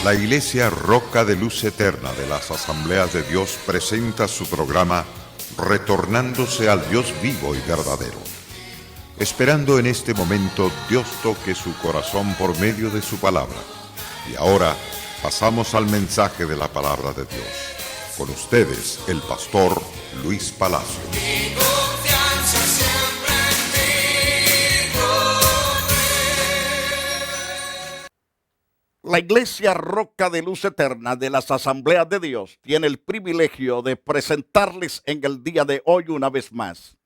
La Iglesia Roca de Luz Eterna de las Asambleas de Dios presenta su programa Retornándose al Dios vivo y verdadero. Esperando en este momento Dios toque su corazón por medio de su palabra. Y ahora pasamos al mensaje de la palabra de Dios. Con ustedes, el pastor Luis Palacio. La Iglesia Roca de Luz Eterna de las Asambleas de Dios tiene el privilegio de presentarles en el día de hoy una vez más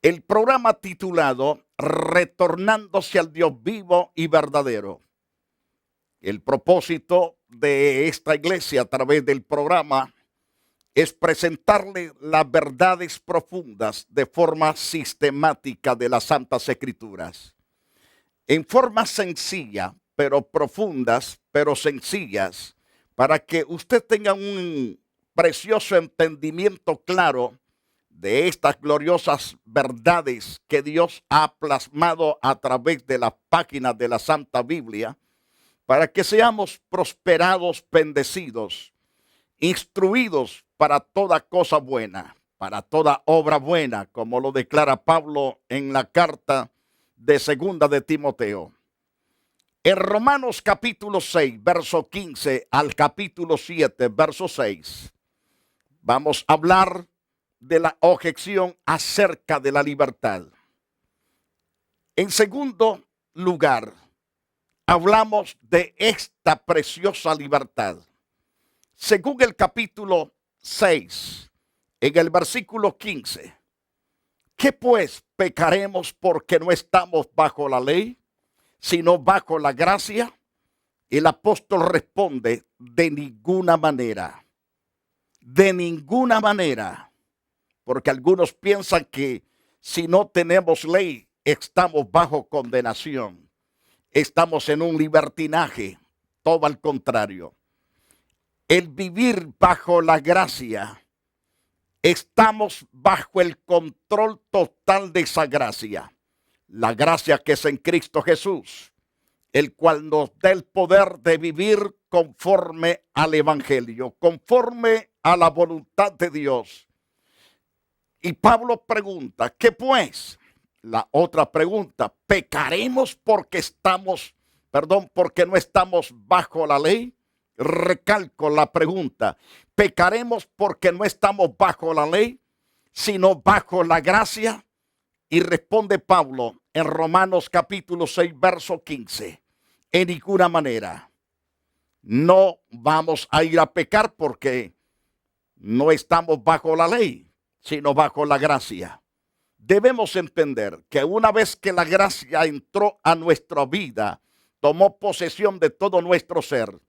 el programa titulado Retornándose al Dios vivo y verdadero. El propósito de esta iglesia a través del programa es presentarle las verdades profundas de forma sistemática de las Santas Escrituras. En forma sencilla, pero profundas, pero sencillas, para que usted tenga un precioso entendimiento claro de estas gloriosas verdades que Dios ha plasmado a través de las páginas de la Santa Biblia, para que seamos prosperados, bendecidos, instruidos para toda cosa buena, para toda obra buena, como lo declara Pablo en la carta de segunda de Timoteo. En Romanos capítulo 6, verso 15 al capítulo 7, verso 6, vamos a hablar de la objeción acerca de la libertad. En segundo lugar, hablamos de esta preciosa libertad. Según el capítulo 6, en el versículo 15, ¿qué pues pecaremos porque no estamos bajo la ley, sino bajo la gracia? El apóstol responde, de ninguna manera. De ninguna manera. Porque algunos piensan que si no tenemos ley, estamos bajo condenación. Estamos en un libertinaje. Todo al contrario. El vivir bajo la gracia, estamos bajo el control total de esa gracia. La gracia que es en Cristo Jesús, el cual nos da el poder de vivir conforme al Evangelio, conforme a la voluntad de Dios. Y Pablo pregunta, ¿qué pues? La otra pregunta, ¿pecaremos porque porque no estamos bajo la ley? Recalco la pregunta, ¿pecaremos porque no estamos bajo la ley, sino bajo la gracia? Y responde Pablo en Romanos capítulo 6, verso 15. En ninguna manera. No vamos a ir a pecar porque no estamos bajo la ley, sino bajo la gracia. Debemos entender que una vez que la gracia entró a nuestra vida, tomó posesión de todo nuestro ser,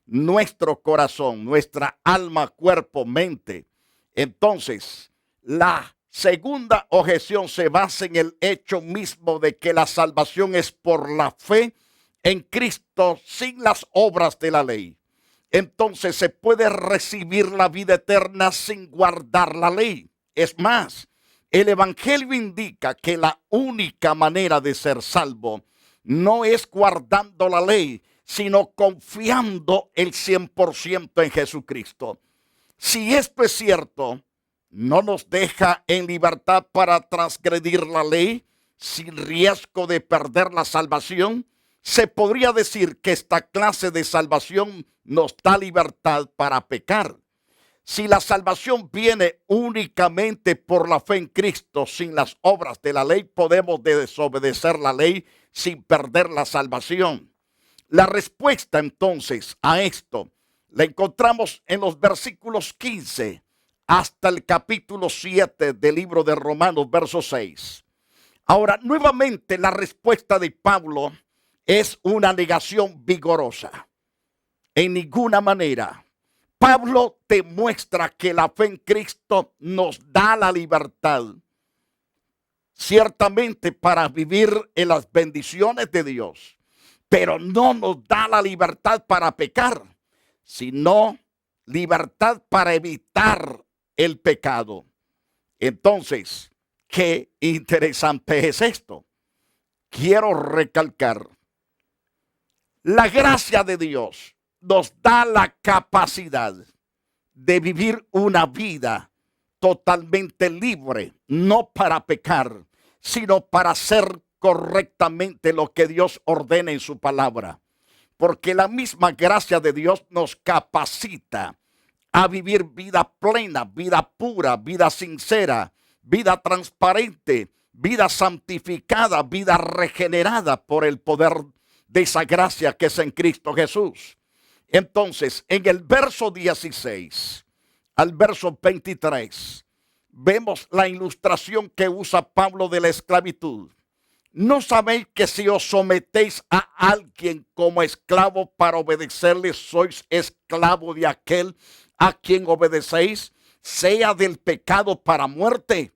nuestro corazón, nuestra alma, cuerpo, mente. Entonces, la segunda objeción se basa en el hecho mismo de que la salvación es por la fe en Cristo sin las obras de la ley. Entonces se puede recibir la vida eterna sin guardar la ley. Es más, el Evangelio indica que la única manera de ser salvo no es guardando la ley, sino confiando el 100% en Jesucristo. Si esto es cierto, no nos deja en libertad para transgredir la ley sin riesgo de perder la salvación. Se podría decir que esta clase de salvación nos da libertad para pecar. Si la salvación viene únicamente por la fe en Cristo sin las obras de la ley, podemos desobedecer la ley sin perder la salvación. La respuesta entonces a esto la encontramos en los versículos 15 hasta el capítulo 7 del libro de Romanos, verso 6. Ahora, nuevamente la respuesta de Pablo es una negación vigorosa. En ninguna manera. Pablo demuestra que la fe en Cristo nos da la libertad, ciertamente para vivir en las bendiciones de Dios, pero no nos da la libertad para pecar, sino libertad para evitar el pecado. Entonces, qué interesante es esto. Quiero recalcar La gracia de Dios nos da la capacidad de vivir una vida totalmente libre, no para pecar, sino para hacer correctamente lo que Dios ordena en su palabra. Porque la misma gracia de Dios nos capacita a vivir vida plena, vida pura, vida sincera, vida transparente, vida santificada, vida regenerada por el poder de esa gracia que es en Cristo Jesús. Entonces, en el verso 16 al verso 23, vemos la ilustración que usa Pablo de la esclavitud. ¿No sabéis que si os sometéis a alguien como esclavo para obedecerle, sois esclavo de aquel a quien obedecéis, sea del pecado para muerte,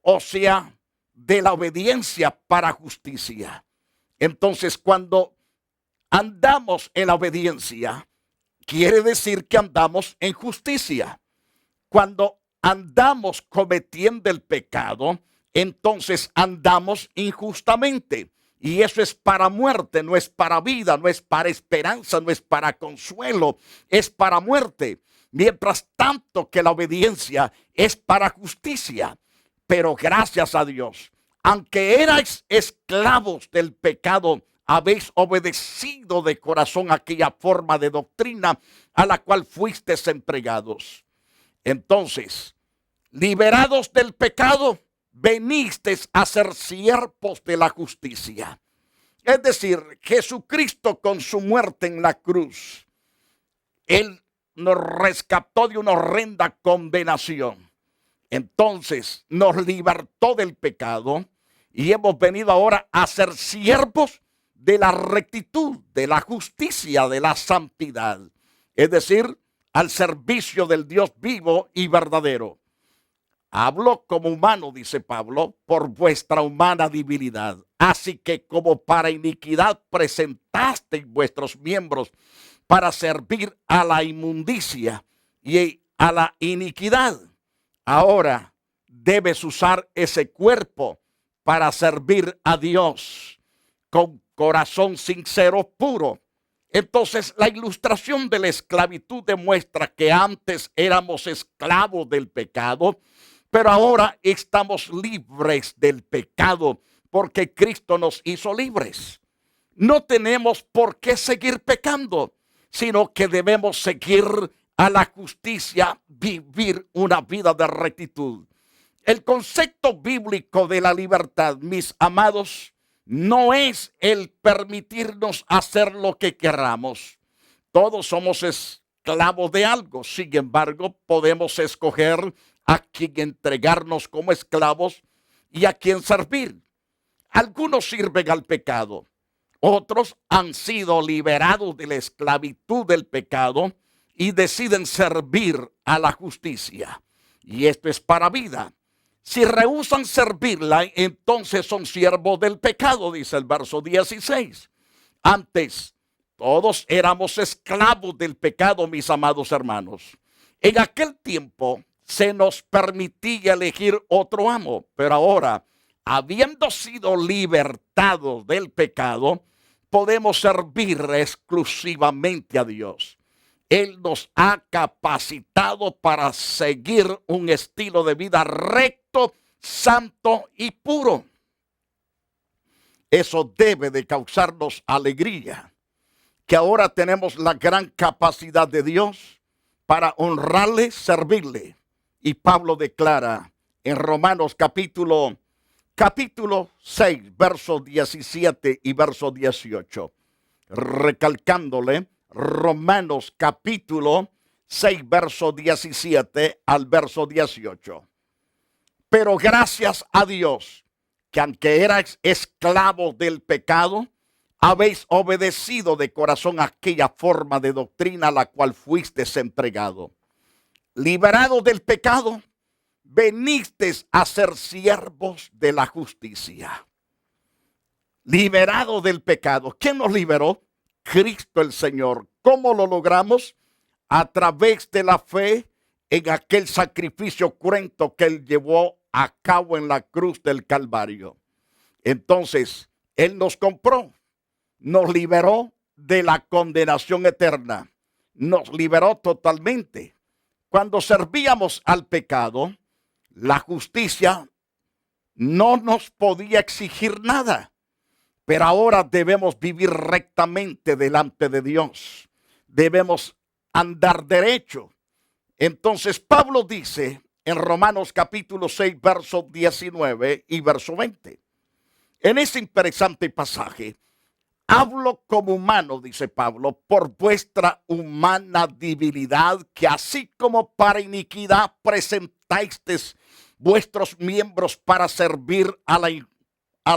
o sea, de la obediencia para justicia? Entonces, cuando andamos en la obediencia, quiere decir que andamos en justicia. Cuando andamos cometiendo el pecado, entonces andamos injustamente. Y eso es para muerte, no es para vida, no es para esperanza, no es para consuelo, es para muerte. Mientras tanto que la obediencia es para justicia. Pero gracias a Dios, aunque erais esclavos del pecado, habéis obedecido de corazón aquella forma de doctrina a la cual fuisteis entregados. Entonces, liberados del pecado, venisteis a ser siervos de la justicia. Es decir, Jesucristo con su muerte en la cruz, Él nos rescató de una horrenda condenación. Entonces, nos libertó del pecado y hemos venido ahora a ser siervos de la rectitud, de la justicia, de la santidad. Es decir, al servicio del Dios vivo y verdadero. Hablo como humano, dice Pablo, por vuestra humana debilidad. Así que como para iniquidad presentasteis vuestros miembros para servir a la inmundicia y a la iniquidad, ahora debes usar ese cuerpo para servir a Dios con corazón sincero, puro. Entonces, la ilustración de la esclavitud demuestra que antes éramos esclavos del pecado, pero ahora estamos libres del pecado porque Cristo nos hizo libres. No tenemos por qué seguir pecando, sino que debemos seguir a la justicia, vivir una vida de rectitud. El concepto bíblico de la libertad, mis amados, no es el permitirnos hacer lo que queramos. Todos somos esclavos de algo. Sin embargo, podemos escoger a quien entregarnos como esclavos y a quien servir. Algunos sirven al pecado. Otros han sido liberados de la esclavitud del pecado y deciden servir a la justicia. Y esto es para vida. Si rehúsan servirla, entonces son siervos del pecado, dice el verso 16. Antes, todos éramos esclavos del pecado, mis amados hermanos. En aquel tiempo se nos permitía elegir otro amo, pero ahora, habiendo sido libertados del pecado, podemos servir exclusivamente a Dios. Él nos ha capacitado para seguir un estilo de vida recto, santo y puro. Eso debe de causarnos alegría, que ahora tenemos la gran capacidad de Dios para honrarle, servirle. Y Pablo declara en Romanos capítulo 6, versos 17 y verso 18, recalcándole, Romanos capítulo 6, verso 17 al verso 18. Pero gracias a Dios, que aunque erais esclavos del pecado, habéis obedecido de corazón aquella forma de doctrina a la cual fuisteis entregado. Liberados del pecado, venisteis a ser siervos de la justicia. Liberados del pecado. ¿Quién nos liberó? Cristo el Señor. ¿Cómo lo logramos? A través de la fe en aquel sacrificio cruento que Él llevó a cabo en la cruz del Calvario. Entonces, Él nos compró, nos liberó de la condenación eterna. Nos liberó totalmente. Cuando servíamos al pecado, la justicia no nos podía exigir nada. Pero ahora debemos vivir rectamente delante de Dios. Debemos andar derecho. Entonces Pablo dice en Romanos capítulo 6, verso 19 y verso 20. En ese interesante pasaje, hablo como humano, dice Pablo, por vuestra humana debilidad, que así como para iniquidad presentasteis vuestros miembros para servir a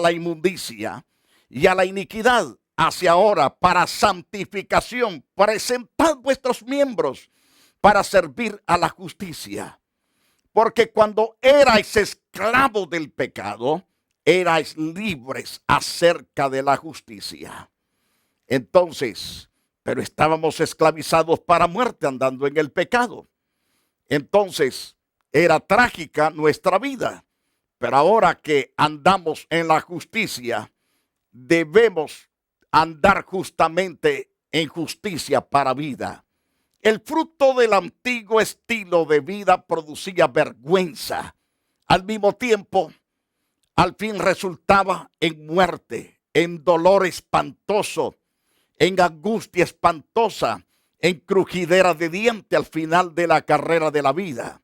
la inmundicia y a la iniquidad, hacia ahora para santificación, presentad vuestros miembros para servir a la justicia. Porque cuando erais esclavos del pecado, erais libres acerca de la justicia. Entonces, pero estábamos esclavizados para muerte andando en el pecado. Entonces, era trágica nuestra vida. Pero ahora que andamos en la justicia, debemos andar justamente en justicia para vida. El fruto del antiguo estilo de vida producía vergüenza. Al mismo tiempo, al fin resultaba en muerte, en dolor espantoso, en angustia espantosa, en crujidera de diente al final de la carrera de la vida.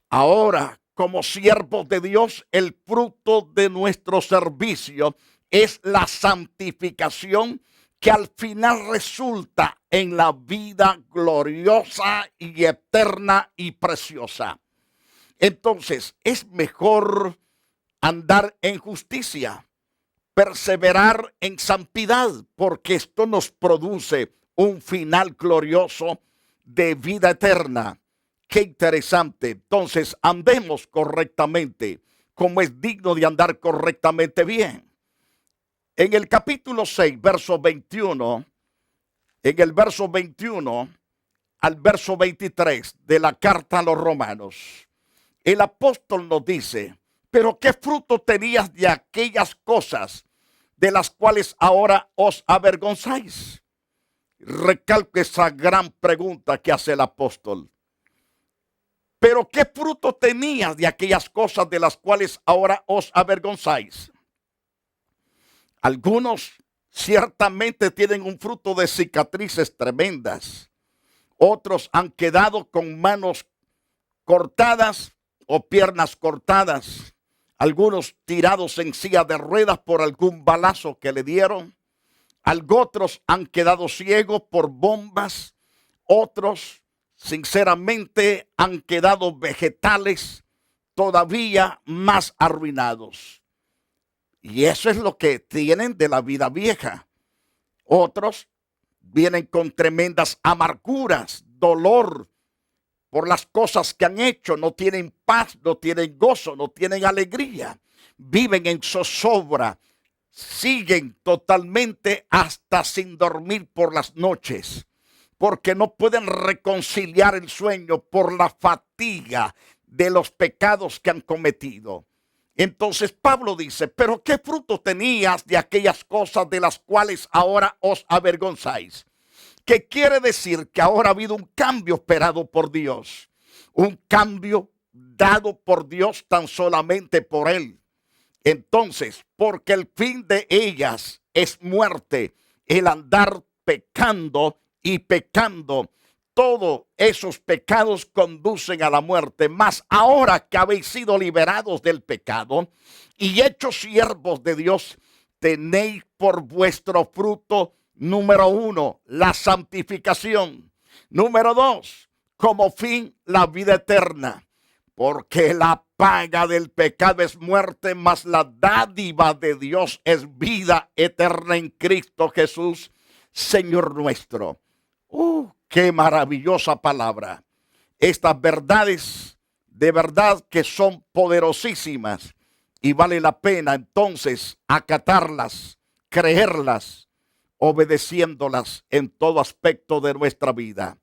Ahora, como siervos de Dios, el fruto de nuestro servicio es la santificación, que al final resulta en la vida gloriosa y eterna y preciosa. Entonces, es mejor andar en justicia, perseverar en santidad, porque esto nos produce un final glorioso de vida eterna. Qué interesante. Entonces, andemos correctamente, como es digno de andar correctamente bien. En el capítulo 6, verso 21, en el verso 21 al verso 23 de la carta a los romanos, el apóstol nos dice: pero ¿qué fruto tenías de aquellas cosas de las cuales ahora os avergonzáis? Recalco esa gran pregunta que hace el apóstol. Pero ¿qué fruto tenías de aquellas cosas de las cuales ahora os avergonzáis? Algunos ciertamente tienen un fruto de cicatrices tremendas. Otros han quedado con manos cortadas o piernas cortadas. Algunos tirados en silla de ruedas por algún balazo que le dieron. Otros han quedado ciegos por bombas. Otros, sinceramente, han quedado vegetales todavía más arruinados. Y eso es lo que tienen de la vida vieja. Otros vienen con tremendas amarguras, dolor por las cosas que han hecho. No tienen paz, no tienen gozo, no tienen alegría. Viven en zozobra. Siguen totalmente hasta sin dormir por las noches, porque no pueden reconciliar el sueño por la fatiga de los pecados que han cometido. Entonces Pablo dice: pero ¿qué fruto tenías de aquellas cosas de las cuales ahora os avergonzáis? ¿Qué quiere decir? Que ahora ha habido un cambio operado por Dios. Un cambio dado por Dios tan solamente por Él. Entonces, porque el fin de ellas es muerte, el andar pecando y pecando. Todos esos pecados conducen a la muerte. Mas ahora que habéis sido liberados del pecado y hechos siervos de Dios, tenéis por vuestro fruto, número 1, la santificación. Número 2, como fin, la vida eterna. Porque la paga del pecado es muerte, mas la dádiva de Dios es vida eterna en Cristo Jesús, Señor nuestro. Qué maravillosa palabra. Estas verdades de verdad que son poderosísimas y vale la pena entonces acatarlas, creerlas, obedeciéndolas en todo aspecto de nuestra vida.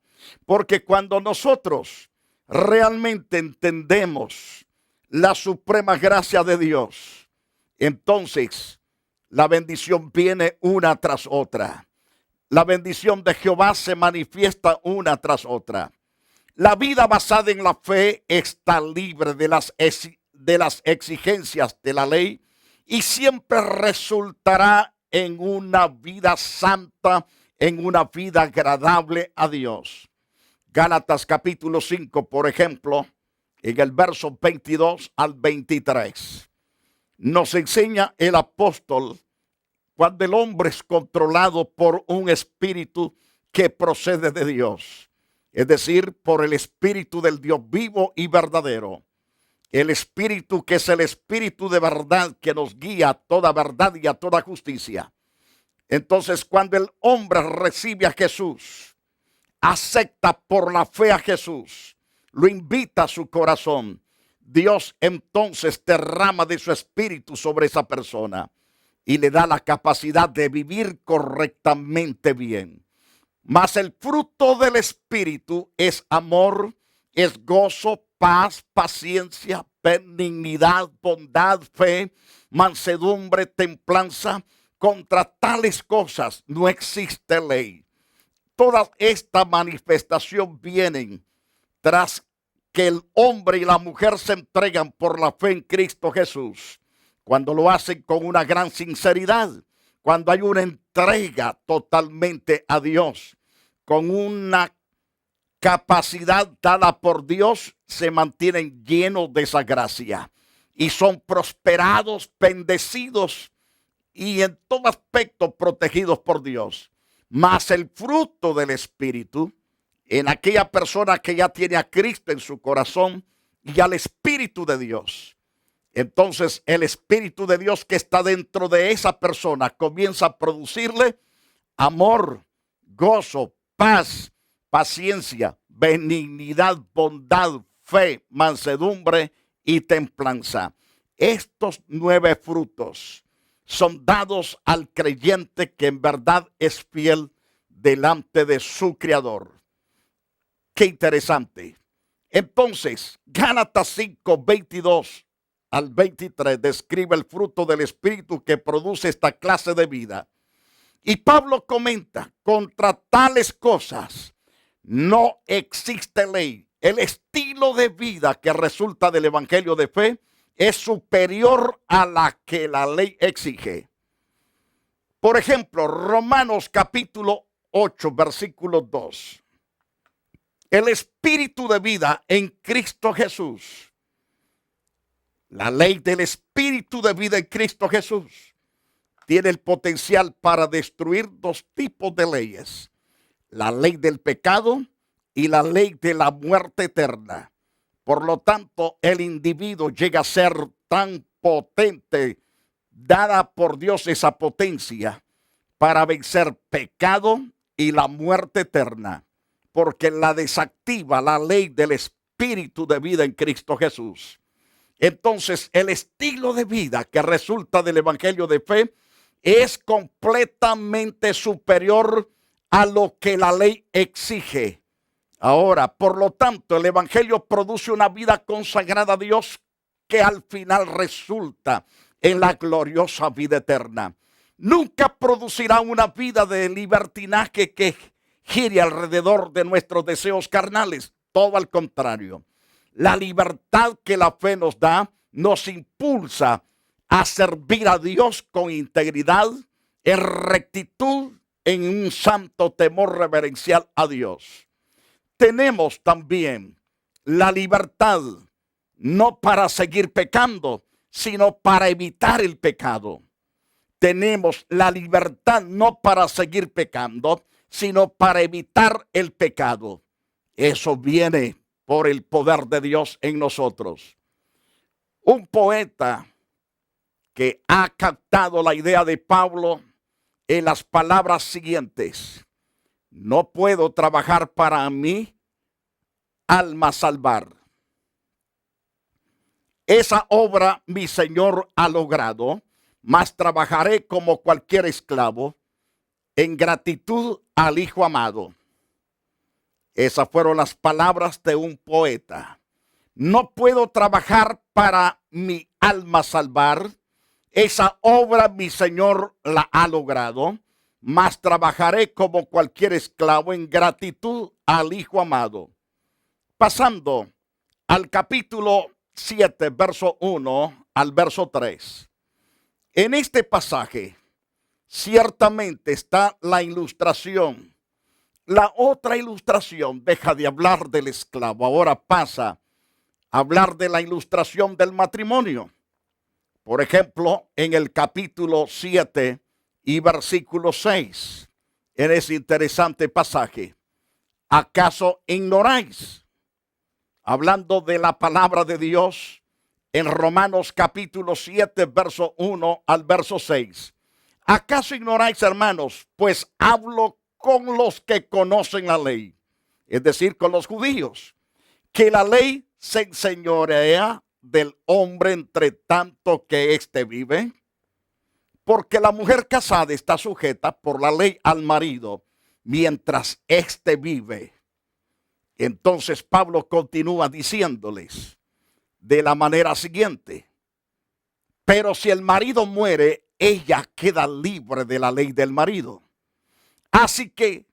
Porque cuando nosotros realmente entendemos la suprema gracia de Dios, entonces la bendición viene una tras otra. la bendición de Jehová se manifiesta una tras otra. La vida basada en la fe está libre de las exigencias de la ley y siempre resultará en una vida santa, en una vida agradable a Dios. Gálatas capítulo 5, por ejemplo, en el verso 22 al 23, nos enseña el apóstol cuando el hombre es controlado por un espíritu que procede de Dios, es decir, por el espíritu del Dios vivo y verdadero. El espíritu que es el espíritu de verdad que nos guía a toda verdad y a toda justicia. Entonces, cuando el hombre recibe a Jesús, acepta por la fe a Jesús, lo invita a su corazón, Dios entonces derrama de su espíritu sobre esa persona y le da la capacidad de vivir correctamente bien. Mas el fruto del espíritu es amor, es gozo, paz, paciencia, benignidad, bondad, fe, mansedumbre, templanza. Contra tales cosas no existe ley. Toda esta manifestación vienen tras que el hombre y la mujer se entregan por la fe en Cristo Jesús. Cuando lo hacen con una gran sinceridad, cuando hay una entrega totalmente a Dios, con una capacidad dada por Dios, se mantienen llenos de esa gracia y son prosperados, bendecidos y en todo aspecto protegidos por Dios. Mas el fruto del Espíritu en aquella persona que ya tiene a Cristo en su corazón y al Espíritu de Dios. Entonces el Espíritu de Dios que está dentro de esa persona comienza a producirle amor, gozo, paz, paciencia, benignidad, bondad, fe, mansedumbre y templanza. Estos 9 frutos son dados al creyente que en verdad es fiel delante de su Creador. Qué interesante. Entonces, Gálatas 5, 22 al 23 describe el fruto del Espíritu que produce esta clase de vida. Y Pablo comenta, contra tales cosas no existe ley. El estilo de vida que resulta del evangelio de fe es superior a la que la ley exige. Por ejemplo, Romanos capítulo 8, versículo 2. El espíritu de vida en Cristo Jesús. La ley del espíritu de vida en Cristo Jesús tiene el potencial para destruir 2 tipos de leyes. La ley del pecado y la ley de la muerte eterna. Por lo tanto, el individuo llega a ser tan potente, dada por Dios esa potencia, para vencer pecado y la muerte eterna, porque la desactiva la ley del espíritu de vida en Cristo Jesús. Entonces, el estilo de vida que resulta del evangelio de fe es completamente superior a lo que la ley exige. Ahora, por lo tanto, el evangelio produce una vida consagrada a Dios que al final resulta en la gloriosa vida eterna. Nunca producirá una vida de libertinaje que gire alrededor de nuestros deseos carnales. Todo al contrario. La libertad que la fe nos da nos impulsa a servir a Dios con integridad, en rectitud, en un santo temor reverencial a Dios. Tenemos también la libertad, no para seguir pecando, sino para evitar el pecado. Tenemos la libertad no para seguir pecando, sino para evitar el pecado. Eso viene por el poder de Dios en nosotros. Un poeta que ha captado la idea de Pablo en las palabras siguientes: no puedo trabajar para mí, alma salvar. Esa obra mi Señor ha logrado, mas trabajaré como cualquier esclavo en gratitud al Hijo amado. Esas fueron las palabras de un poeta. No puedo trabajar para mi alma salvar. Esa obra mi Señor la ha logrado, mas trabajaré como cualquier esclavo en gratitud al Hijo amado. Pasando al capítulo 7, verso 1 al verso 3. En este pasaje ciertamente está la ilustración. La otra ilustración deja de hablar del esclavo, ahora pasa a hablar de la ilustración del matrimonio. Por ejemplo, en el capítulo 7 y versículo 6, en ese interesante pasaje, ¿acaso ignoráis? Hablando de la palabra de Dios en Romanos capítulo 7, verso 1 al verso 6. ¿Acaso ignoráis, hermanos? Pues hablo con los que conocen la ley, es decir, con los judíos, que la ley se enseñorea del hombre entre tanto que éste vive, porque la mujer casada está sujeta por la ley al marido mientras éste vive. Entonces Pablo continúa diciéndoles de la manera siguiente: pero si el marido muere, ella queda libre de la ley del marido. Así que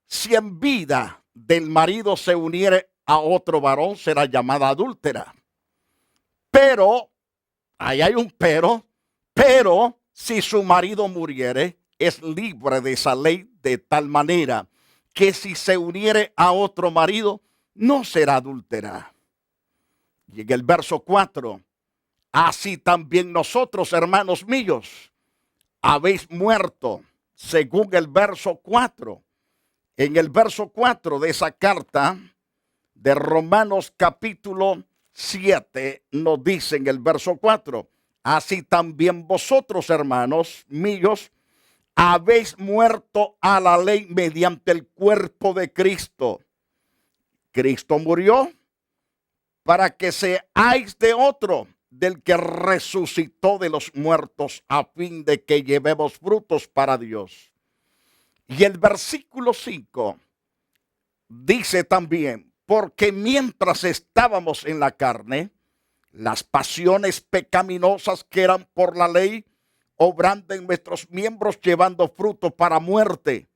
si en vida del marido se uniere a otro varón, será llamada adúltera. Pero, ahí hay un pero si su marido muriere, es libre de esa ley, de tal manera que si se uniere a otro marido, no será adúltera. Y en el verso 4, así también nosotros, hermanos míos, habéis muerto, según el verso 4. En el verso 4 de esa carta de Romanos capítulo 7 nos dice en el verso 4, así también vosotros, hermanos míos, habéis muerto a la ley mediante el cuerpo de Cristo. Cristo murió para que seáis de otro, del que resucitó de los muertos, a fin de que llevemos frutos para Dios. Y el versículo 5 dice también, porque mientras estábamos en la carne, las pasiones pecaminosas que eran por la ley, obrando en nuestros miembros, llevando fruto para muerte.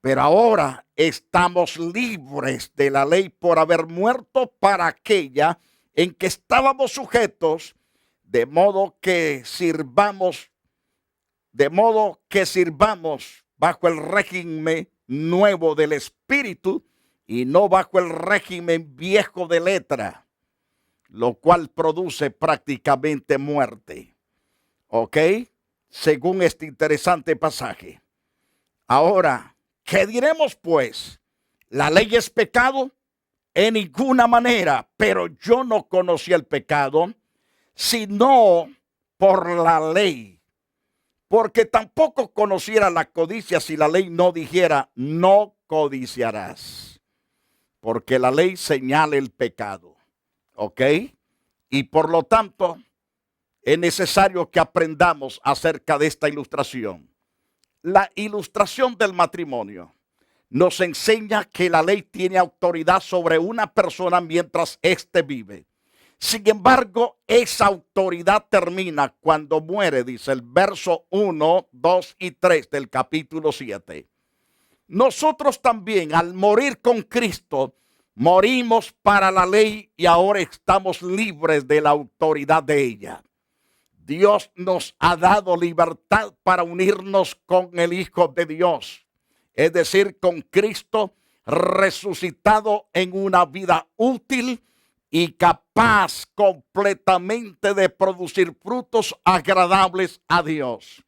Pero ahora estamos libres de la ley por haber muerto para aquella en que estábamos sujetos, de modo que sirvamos bajo el régimen nuevo del Espíritu y no bajo el régimen viejo de letra, lo cual produce prácticamente muerte. ¿Ok? Según este interesante pasaje. Ahora, ¿qué diremos pues? ¿La ley es pecado? En ninguna manera, pero yo no conocí el pecado, sino por la ley. Porque tampoco conociera la codicia si la ley no dijera, no codiciarás. Porque la ley señala el pecado. ¿Ok? Y por lo tanto, es necesario que aprendamos acerca de esta ilustración. La ilustración del matrimonio nos enseña que la ley tiene autoridad sobre una persona mientras éste vive. Sin embargo, esa autoridad termina cuando muere, dice el verso 1, 2 y 3 del capítulo 7. Nosotros también, al morir con Cristo, morimos para la ley y ahora estamos libres de la autoridad de ella. Dios nos ha dado libertad para unirnos con el Hijo de Dios, es decir, con Cristo resucitado en una vida útil y capaz completamente de producir frutos agradables a Dios,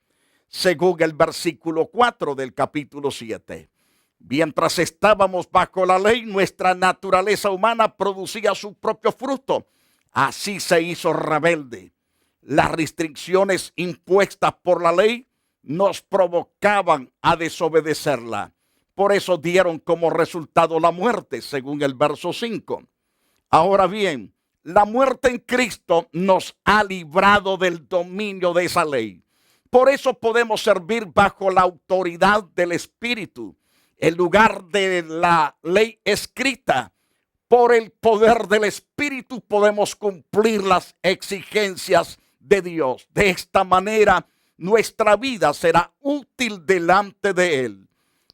según el versículo 4 del capítulo 7. Mientras estábamos bajo la ley, nuestra naturaleza humana producía su propio fruto. Así se hizo rebelde. Las restricciones impuestas por la ley nos provocaban a desobedecerla. Por eso dieron como resultado la muerte, según el verso 5. Ahora bien, la muerte en Cristo nos ha librado del dominio de esa ley. Por eso podemos servir bajo la autoridad del Espíritu, en lugar de la ley escrita. Por el poder del Espíritu podemos cumplir las exigencias de Dios. De esta manera nuestra vida será útil delante de Él.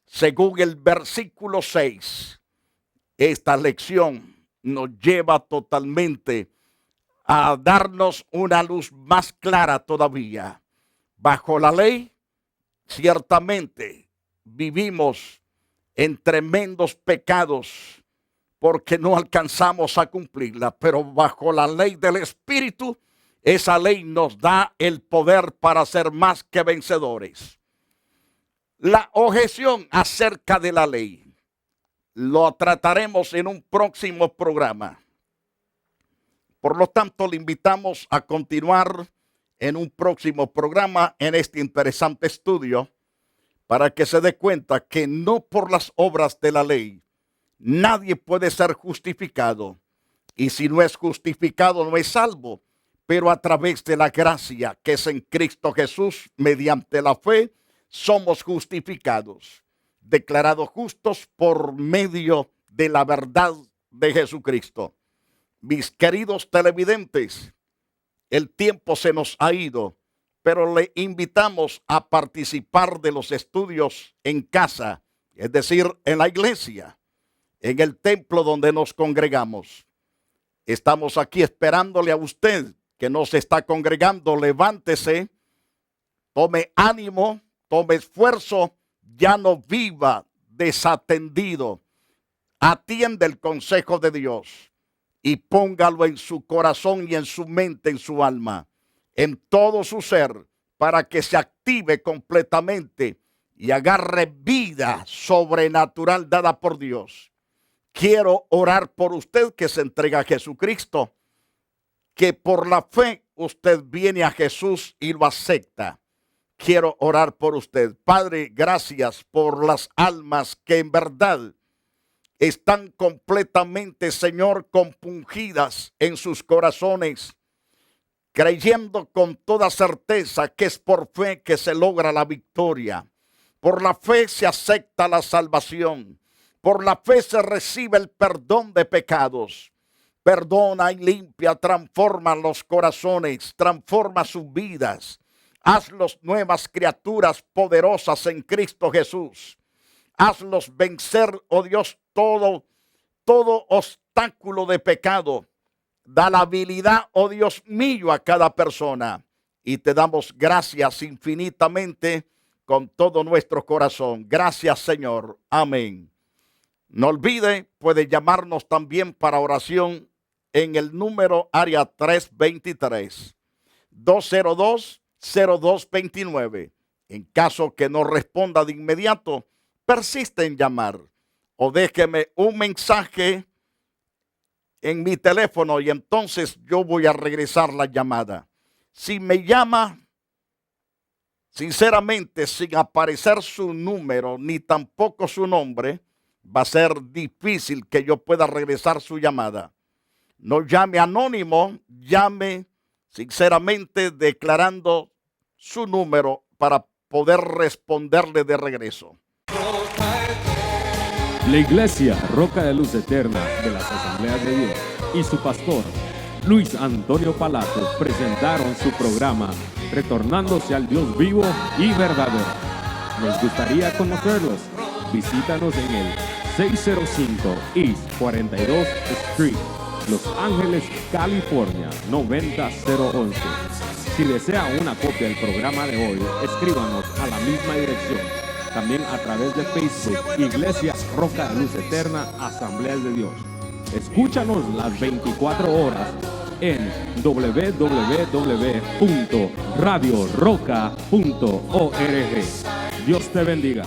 Según el versículo 6, esta lección nos lleva totalmente a darnos una luz más clara todavía. Bajo la ley, ciertamente vivimos en tremendos pecados porque no alcanzamos a cumplirla, pero bajo la ley del Espíritu, esa ley nos da el poder para ser más que vencedores. La objeción acerca de la ley lo trataremos en un próximo programa. Por lo tanto, le invitamos a continuar en un próximo programa en este interesante estudio para que se dé cuenta que no por las obras de la ley nadie puede ser justificado. Y si no es justificado, no es salvo. Pero a través de la gracia que es en Cristo Jesús, mediante la fe, somos justificados, declarados justos por medio de la verdad de Jesucristo. Mis queridos televidentes, el tiempo se nos ha ido, pero le invitamos a participar de los estudios en casa, es decir, en la iglesia, en el templo donde nos congregamos. Estamos aquí esperándole a usted que no se está congregando. Levántese, tome ánimo, tome esfuerzo, ya no viva desatendido. Atiende el consejo de Dios y póngalo en su corazón y en su mente, en su alma, en todo su ser, para que se active completamente y agarre vida sobrenatural dada por Dios. Quiero orar por usted que se entrega a Jesucristo, que por la fe usted viene a Jesús y lo acepta. Quiero orar por usted. Padre, gracias por las almas que en verdad están completamente, Señor, compungidas en sus corazones, creyendo con toda certeza que es por fe que se logra la victoria. Por la fe se acepta la salvación. Por la fe se recibe el perdón de pecados. Perdona y limpia, transforma los corazones, transforma sus vidas. Hazlos nuevas criaturas poderosas en Cristo Jesús. Hazlos vencer, oh Dios, todo obstáculo de pecado. Da la habilidad, oh Dios mío, a cada persona. Y te damos gracias infinitamente con todo nuestro corazón. Gracias, Señor. Amén. No olvide, puede llamarnos también para oración en el número área 323-202-0229. En caso que no responda de inmediato, persiste en llamar o déjeme un mensaje en mi teléfono y entonces yo voy a regresar la llamada. Si me llama, sinceramente, sin aparecer su número ni tampoco su nombre, va a ser difícil que yo pueda regresar su llamada. No llame anónimo, llame sinceramente declarando su número para poder responderle de regreso. La Iglesia Roca de Luz Eterna de las Asambleas de Dios y su pastor Luis Antonio Palacio presentaron su programa Retornándose al Dios vivo y verdadero. Nos gustaría conocerlos. Visítanos en el 605 East 42 Street, Los Ángeles, California 90011. Si desea una copia del programa de hoy, escríbanos a la misma dirección. También a través de Facebook, Iglesia Roca de Luz Eterna, Asambleas de Dios. Escúchanos las 24 horas en www.radioroca.org. Dios te bendiga.